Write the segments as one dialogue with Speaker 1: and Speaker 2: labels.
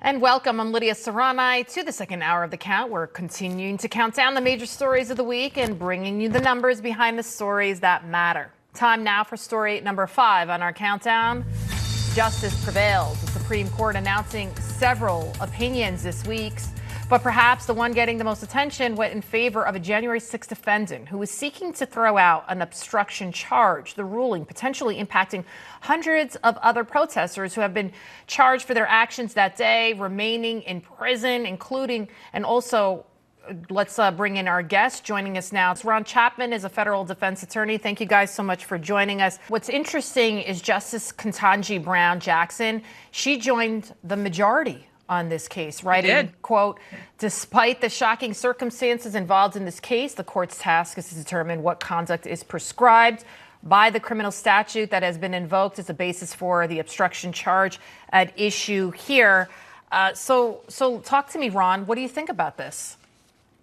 Speaker 1: And welcome, I'm Lydia Serrani to the second hour of The Count. We're continuing to count down the major stories of the week and bringing you the numbers behind the stories that matter. Time now for story number 5 on our countdown. Justice prevails. The Supreme Court announcing several opinions this week, but perhaps the one getting the most attention went in favor of a January 6th defendant who was seeking to throw out an obstruction charge. The ruling potentially impacting hundreds of other protesters who have been charged for their actions that day, remaining in prison, including and also. Let's bring in our guest joining us now. Ron Chapman is a federal defense attorney. Thank you guys so much for joining us. What's interesting is Justice Ketanji Brown Jackson. She joined the majority on this case, writing, quote, despite the shocking circumstances involved in this case, the court's task is to determine what conduct is prescribed by the criminal statute that has been invoked as a basis for the obstruction charge at issue here. So talk to me, Ron. What do you think about this?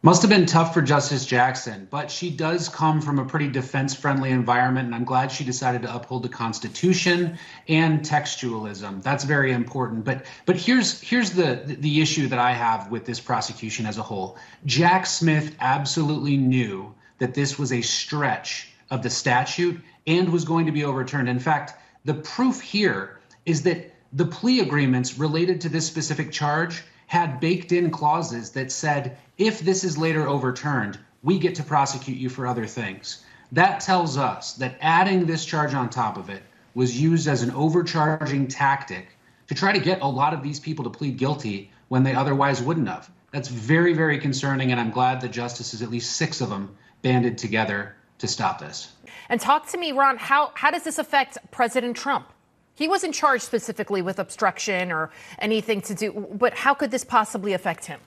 Speaker 2: Must have been tough for Justice Jackson, but she does come from a pretty defense-friendly environment, and I'm glad she decided to uphold the Constitution and textualism. That's very important. But here's the issue that I have with this prosecution as a whole. Jack Smith absolutely knew that this was a stretch of the statute and was going to be overturned. In fact, the proof here is that the plea agreements related to this specific charge had baked in clauses that said, if this is later overturned, we get to prosecute you for other things. That tells us that adding this charge on top of it was used as an overcharging tactic to try to get a lot of these people to plead guilty when they otherwise wouldn't have. That's very, very concerning, and I'm glad that justices, at least 6 of them, banded together to stop this.
Speaker 1: And talk to me, Ron, how does this affect President Trump? He wasn't charged specifically with obstruction or anything to do, but how could this possibly affect him?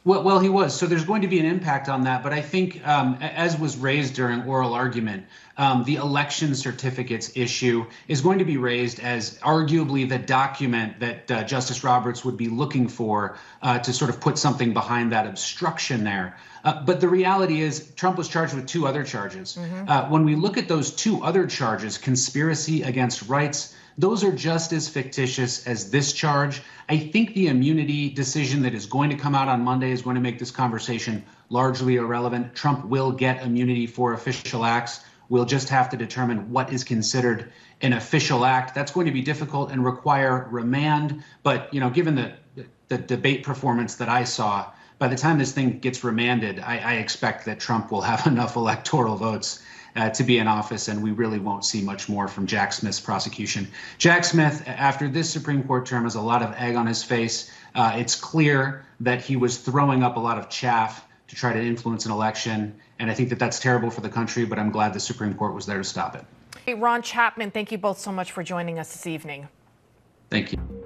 Speaker 2: Well, he was. So there's going to be an impact on that. But I think, as was raised during oral argument, the election certificates issue is going to be raised as arguably the document that Justice Roberts would be looking for to sort of put something behind that obstruction there. But the reality is Trump was charged with 2 other charges. When we look at those 2 other charges, conspiracy against rights, those are just as fictitious as this charge. I think the immunity decision that is going to come out on Monday is going to make this conversation largely irrelevant. Trump will get immunity for official acts. We'll just have to determine what is considered an official act. That's going to be difficult and require remand. But, given the debate performance that I saw, by the time this thing gets remanded, I expect that Trump will have enough electoral votes to be in office, and we really won't see much more from Jack Smith's prosecution. Jack Smith, after this Supreme Court term, has a lot of egg on his face. It's clear that he was throwing up a lot of chaff to try to influence an election, and I think that that's terrible for the country, but I'm glad the Supreme Court was there to stop it.
Speaker 1: Hey, Ron Chapman, thank you both so much for joining us this evening.
Speaker 2: Thank you.